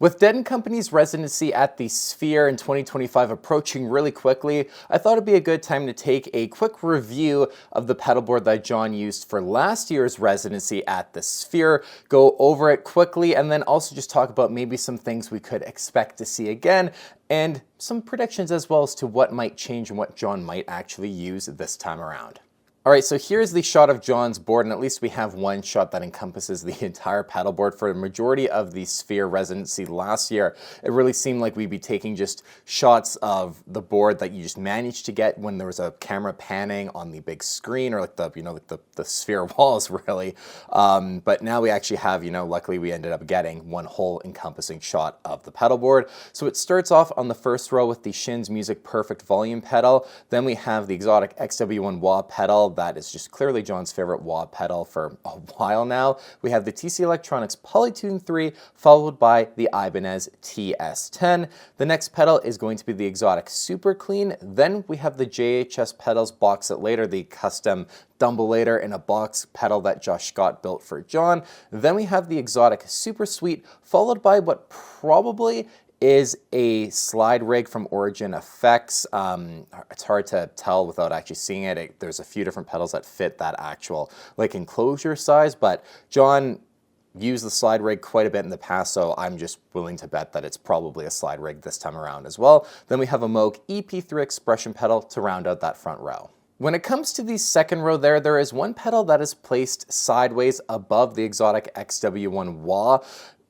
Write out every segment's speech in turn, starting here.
With Dead & Company's residency at the Sphere in 2025 approaching really quickly, I thought it'd be a good time to take a quick review of the pedalboard that John used for last year's residency at the Sphere, go over it quickly, and then also just talk about maybe some things we could expect to see again, and some predictions as well as to what might change and what John might actually use this time around. Alright, so here's the shot of John's board, and at least we have one shot that encompasses the entire pedalboard for the majority of the Sphere residency last year. It really seemed like we'd be taking just shots of the board that you just managed to get when there was a camera panning on the big screen, or like the Sphere walls really. But now we actually have, luckily we ended up getting one whole encompassing shot of the pedalboard. So it starts off on the first row with the Shins Music Perfect volume pedal. Then we have the exotic XW1 wah pedal. That is just clearly John's favorite wah pedal for a while now. We have the TC Electronics Polytune 3, followed by the Ibanez TS10. The next pedal is going to be the exotic Super Clean. Then we have the JHS pedals Box It Later, the custom Dumbulator in a box pedal that Josh Scott built for John. Then we have the exotic Super Sweet, followed by what probably is a slide rig from Origin Effects. It's hard to tell without actually seeing it. There's a few different pedals that fit that actual enclosure size, but John used the slide rig quite a bit in the past, so I'm just willing to bet that it's probably a slide rig this time around as well. Then we have a Moog EP3 expression pedal to round out that front row. When it comes to the second row there is one pedal that is placed sideways above the exotic XW1 wah.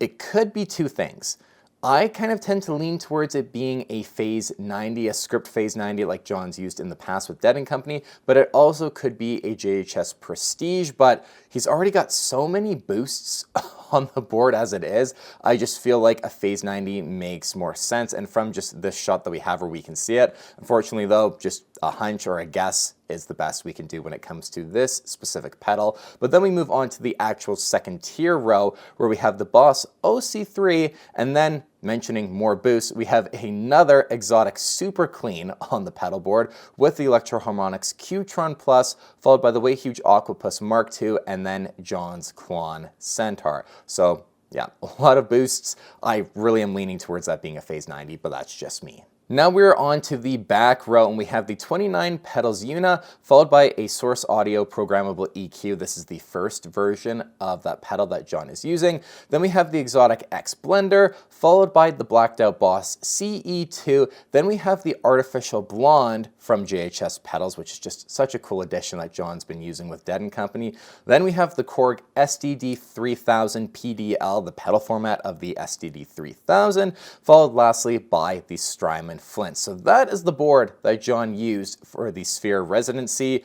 It could be two things. I kind of tend to lean towards it being a Phase 90, a script Phase 90 like John's used in the past with Dead & Company, but it also could be a JHS Prestige, but he's already got so many boosts on the board as it is. I just feel like a Phase 90 makes more sense, and from just this shot that we have where we can see it, unfortunately though, just a hunch or a guess is the best we can do when it comes to this specific pedal. But then we move on to the actual second tier row where we have the Boss OC3, and then mentioning more boosts, we have another exotic Super Clean on the pedal board with the Electro-Harmonix Qtron Plus, followed by the Way Huge Aquapus Mark II, and then John's Klon Centaur. So yeah, a lot of boosts. I really am leaning towards that being a Phase 90, but that's just me. Now we're on to the back row, and we have the 29 pedals Una, followed by a Source Audio programmable EQ. This is the first version of that pedal that John is using. Then we have the exotic X Blender, followed by the blacked out Boss CE2. Then we have the Artificial Blonde from JHS Pedals, which is just such a cool addition that John's been using with Dead & Company. Then we have the Korg SDD 3000 PDL, the pedal format of the SDD 3000, followed lastly by the Strymon Flint. So that is the board that John used for the Sphere residency.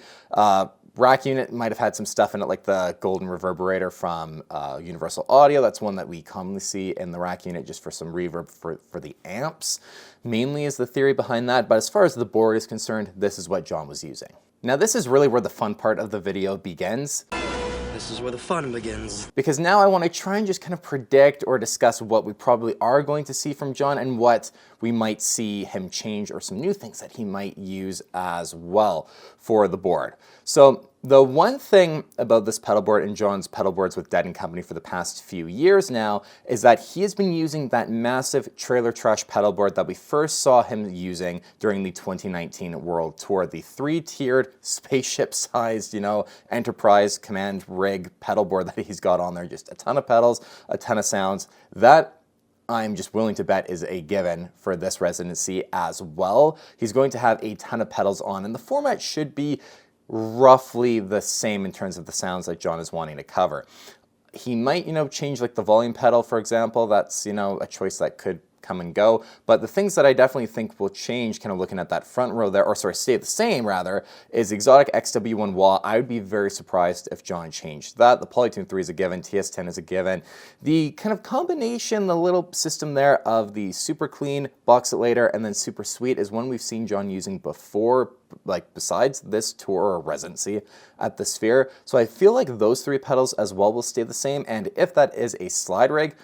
Rack unit might have had some stuff in it like the golden reverberator from Universal Audio. That's one that we commonly see in the rack unit just for some reverb for the amps. Mainly is the theory behind that, but as far as the board is concerned, this is what John was using. Now this is really where the fun part of the video begins. This is where the fun begins. Because now I want to try and just kind of predict or discuss what we probably are going to see from John and what we might see him change or some new things that he might use as well for the board. So the one thing about this pedalboard and John's pedalboards with Dead & Company for the past few years now is that he has been using that massive trailer trash pedalboard that we first saw him using during the 2019 World Tour, the 3-tiered spaceship-sized, enterprise command rig pedalboard that he's got on there. Just a ton of pedals, a ton of sounds. That I'm just willing to bet is a given for this residency as well. He's going to have a ton of pedals on, and the format should be roughly the same in terms of the sounds that John is wanting to cover. He might, change like the volume pedal, for example. That's, a choice that could come and go. But the things that I definitely think will change, kind of looking at that front row there, or sorry, stay the same rather, is exotic XW1 wah. I would be very surprised if John changed that. The Polytune 3 is a given, TS10 is a given. The kind of combination, the little system there of the Super Clean, Box It Later, and then Super Sweet is one we've seen John using before, like besides this tour or residency at the Sphere. So I feel like those three pedals as well will stay the same, and if that is a slide rig,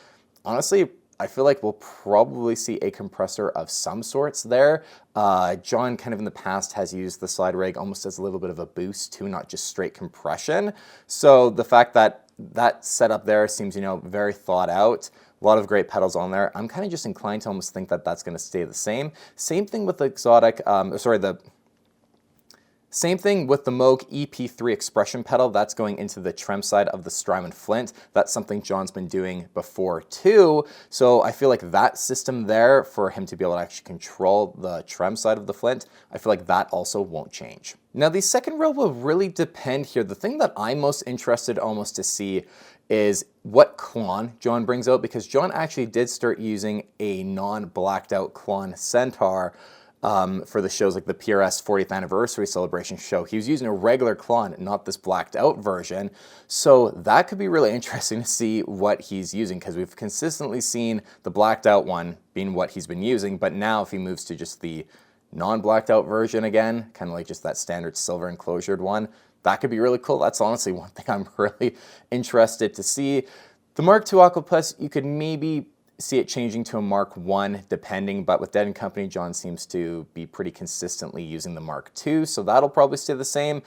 honestly, I feel like we'll probably see a compressor of some sorts there. John kind of in the past has used the slide rig almost as a little bit of a boost too, not just straight compression. So the fact that that setup there seems, very thought out A lot of great pedals on there. I'm kind of just inclined to almost think that that's going to stay the same. Same thing with the exotic, same thing with the Moog EP3 expression pedal. That's going into the trem side of the Strymon Flint. That's something John's been doing before too. So I feel like that system there, for him to be able to actually control the trem side of the Flint, I feel like that also won't change. Now the second row will really depend here. The thing that I'm most interested almost to see is what Klon John brings out, because John actually did start using a non-blacked out Klon Centaur for the shows like the PRS 40th anniversary celebration show. He was using a regular Klon, not this blacked out version. So that could be really interesting to see what he's using, because we've consistently seen the blacked out one being what he's been using. But now if he moves to just the non-blacked out version again, kind of like just that standard silver enclosured one, that could be really cool. That's honestly one thing I'm really interested to see. The Mark II Aqua-Plus, you could maybe see it changing to a Mark I depending, but with Dead & Company, John seems to be pretty consistently using the Mark II, so that'll probably stay the same.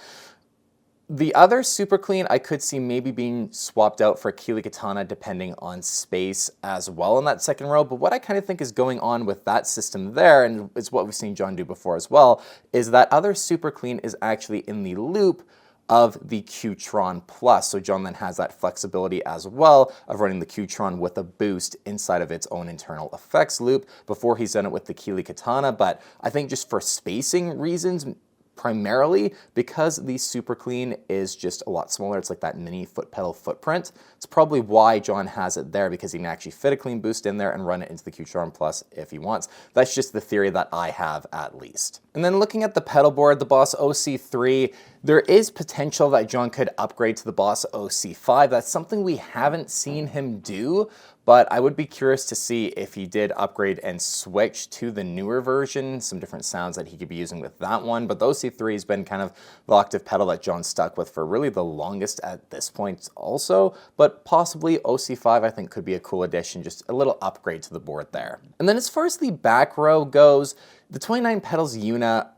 The other Super Clean I could see maybe being swapped out for Keeley Katana depending on space as well in that second row, but what I kind of think is going on with that system there, and it's what we've seen John do before as well, is that other Super Clean is actually in the loop of the Qtron Plus. So John then has that flexibility as well of running the Qtron with a boost inside of its own internal effects loop. Before he's done it with the Keeley Katana, but I think just for spacing reasons, primarily because the Super Clean is just a lot smaller. It's like that mini foot pedal footprint. It's probably why John has it there, because he can actually fit a clean boost in there and run it into the Qtron Plus if he wants. That's just the theory that I have, at least. And then looking at the pedal board, the Boss OC3, there is potential that John could upgrade to the Boss OC5. That's something we haven't seen him do, but I would be curious to see if he did upgrade and switch to the newer version, some different sounds that he could be using with that one. But the OC3 has been kind of the octave pedal that John stuck with for really the longest at this point also, but possibly OC5 I think could be a cool addition, just a little upgrade to the board there. And then as far as the back row goes, the 29 pedals Una,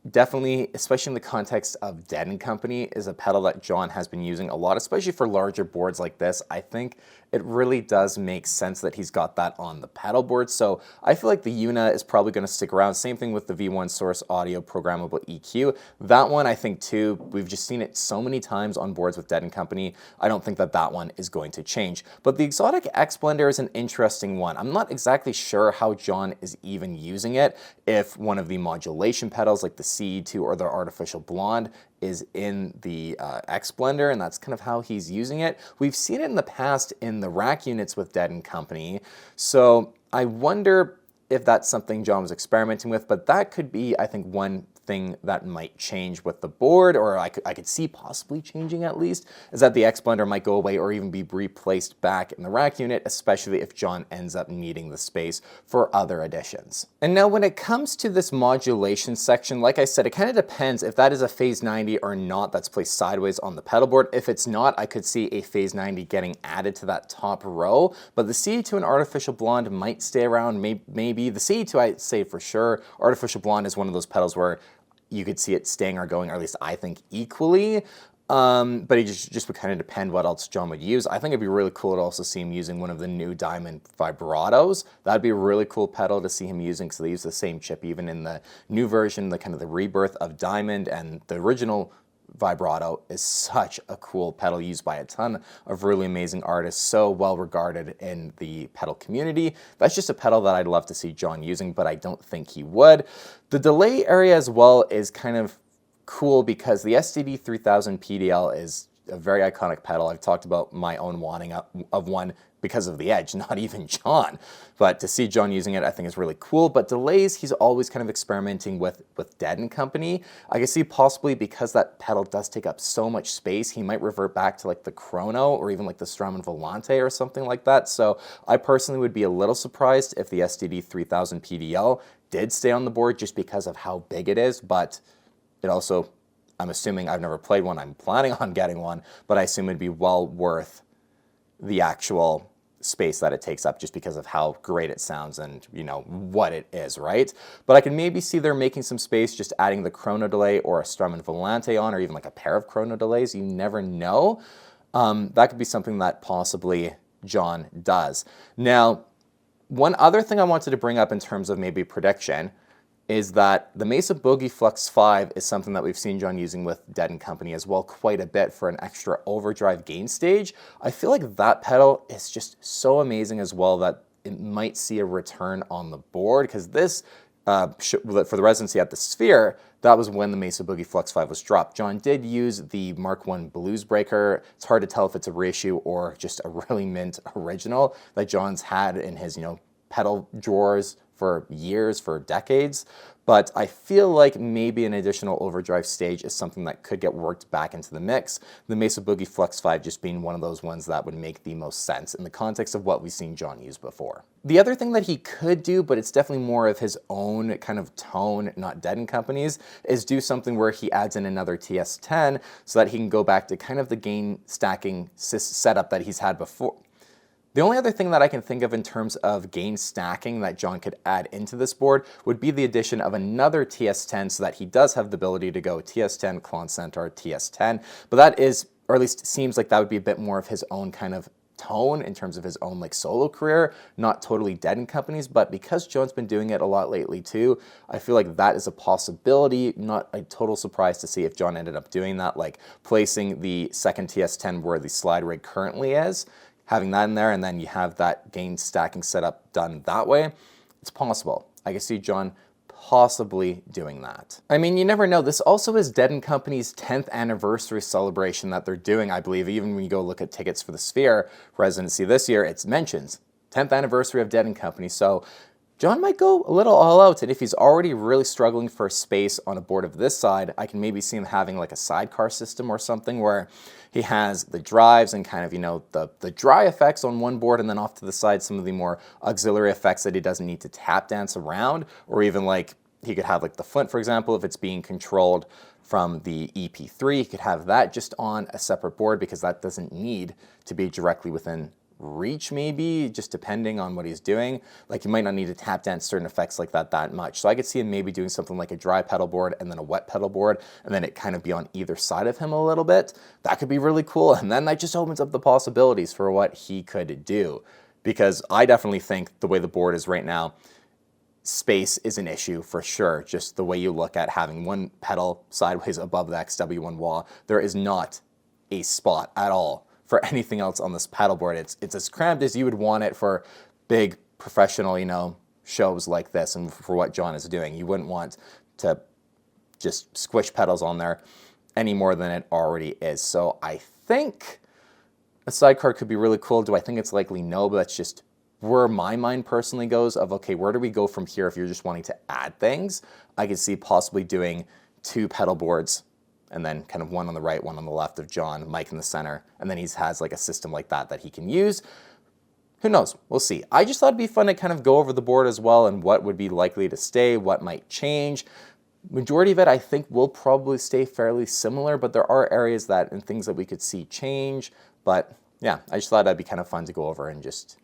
definitely, especially in the context of Dead & Company, is a pedal that John has been using a lot, especially for larger boards like this. I think it really does make sense that he's got that on the pedal board. So I feel like the Una is probably going to stick around. Same thing with the V1 Source Audio Programmable EQ. That one, I think too, we've just seen it so many times on boards with Dead & Company. I don't think that that one is going to change. But the Exotic X Blender is an interesting one. I'm not exactly sure how John is even using it. If one of the modulation pedals like the CE2 or the Artificial Blonde is in the X Blender, and that's kind of how he's using it. We've seen it in the past in the rack units with Dead & Company, so I wonder if that's something John was experimenting with, but that could be, I think, one thing that might change with the board, or I could see possibly changing at least, is that the X Blender might go away or even be replaced back in the rack unit, especially if John ends up needing the space for other additions. And now when it comes to this modulation section, like I said, it kind of depends if that is a Phase 90 or not that's placed sideways on the pedal board. If it's not, I could see a Phase 90 getting added to that top row, but the CE2 and Artificial Blonde might stay around, maybe. The CE2 I'd say for sure. Artificial Blonde is one of those pedals where you could see it staying or going, or at least I think, equally. But it just would kind of depend what else John would use. I think it'd be really cool to also see him using one of the new Diamond vibratos. That'd be a really cool pedal to see him using, because they use the same chip even in the new version, the kind of the rebirth of Diamond, and the original vibrato is such a cool pedal used by a ton of really amazing artists, so well regarded in the pedal community. That's just a pedal that I'd love to see John using, but I don't think he would. The delay area as well is kind of cool, because the STD 3000 PDL is a very iconic pedal. I've talked about my own wanting of one because of the Edge, not even John. But to see John using it, I think is really cool. But delays, he's always kind of experimenting with Dead & Company. I can see possibly, because that pedal does take up so much space, he might revert back to like the Chrono or even like the Strymon Volante or something like that. So I personally would be a little surprised if the STD 3000 PDL did stay on the board, just because of how big it is. But it also, I'm assuming, I've never played one, I'm planning on getting one, but I assume it'd be well worth the actual space that it takes up, just because of how great it sounds and, you know, what it is, right? But I can maybe see they're making some space, just adding the Chrono delay or a Strymon Volante on, or even like a pair of Chrono delays. You never know. That could be something that possibly John does. Now, one other thing I wanted to bring up in terms of maybe prediction is that the Mesa Boogie Flux 5 is something that we've seen John using with Dead & Company as well quite a bit for an extra overdrive gain stage. I feel like that pedal is just so amazing as well that it might see a return on the board, because this, for the residency at the Sphere, that was when the Mesa Boogie Flux 5 was dropped. John did use the Mark I Blues Breaker. It's hard to tell if it's a reissue or just a really mint original that John's had in his, pedal drawers for years, for decades. But I feel like maybe an additional overdrive stage is something that could get worked back into the mix. The Mesa Boogie Flux 5 just being one of those ones that would make the most sense in the context of what we've seen John use before. The other thing that he could do, but it's definitely more of his own kind of tone, not Dead & Company's, is do something where he adds in another TS10 so that he can go back to kind of the gain stacking setup that he's had before. The only other thing that I can think of in terms of gain stacking that John could add into this board would be the addition of another TS10 so that he does have the ability to go TS10, Clon Centaur, TS10. But that is, or at least seems like that would be a bit more of his own kind of tone in terms of his own like solo career, not totally Dead & Company's, but because John's been doing it a lot lately too, I feel like that is a possibility, not a total surprise to see if John ended up doing that, like placing the second TS10 where the slide rig currently is, having that in there, and then you have that gain stacking setup done that way. It's possible. I can see John possibly doing that. I mean, you never know. This also is Dead & Company's 10th anniversary celebration that they're doing, I believe. Even when you go look at tickets for the Sphere residency this year, it mentions 10th anniversary of Dead & Company. So John might go a little all out, and if he's already really struggling for space on a board of this side, I can maybe see him having like a sidecar system or something where he has the drives and kind of, the dry effects on one board, and then off to the side some of the more auxiliary effects that he doesn't need to tap dance around, or even like he could have like the Flint, for example, if it's being controlled from the EP3, he could have that just on a separate board because that doesn't need to be directly within reach, maybe, just depending on what he's doing. Like, you might not need to tap dance certain effects like that much. So I could see him maybe doing something like a dry pedal board and then a wet pedal board, and then it kind of be on either side of him a little bit. That could be really cool, and then that just opens up the possibilities for what he could do. Because I definitely think the way the board is right now, space is an issue for sure. Just the way you look at having one pedal sideways above the XW1 wall, there is not a spot at all for anything else on this paddle board. It's as cramped as you would want it for big professional, shows like this, and for what John is doing. You wouldn't want to just squish pedals on there any more than it already is. So I think a sidecar could be really cool. Do I think it's likely? No, but that's just where my mind personally goes of, okay, where do we go from here if you're just wanting to add things? I could see possibly doing 2 pedal boards and then kind of one on the right, one on the left of John, Mike in the center, and then he has like a system like that he can use. Who knows? We'll see. I just thought it'd be fun to kind of go over the board as well and what would be likely to stay, what might change. Majority of it, I think, will probably stay fairly similar, but there are areas that and things that we could see change. But yeah, I just thought that'd be kind of fun to go over and just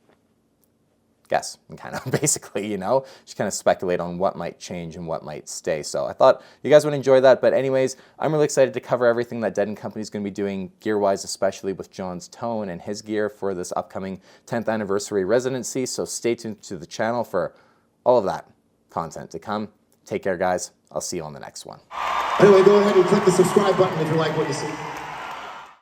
guess and kind of basically, just kind of speculate on what might change and what might stay. So I thought you guys would enjoy that. But anyways, I'm really excited to cover everything that Dead & Company is going to be doing gear-wise, especially with John's tone and his gear for this upcoming 10th anniversary residency. So stay tuned to the channel for all of that content to come. Take care, guys. I'll see you on the next one. Anyway, go ahead and click the subscribe button if you like what you see.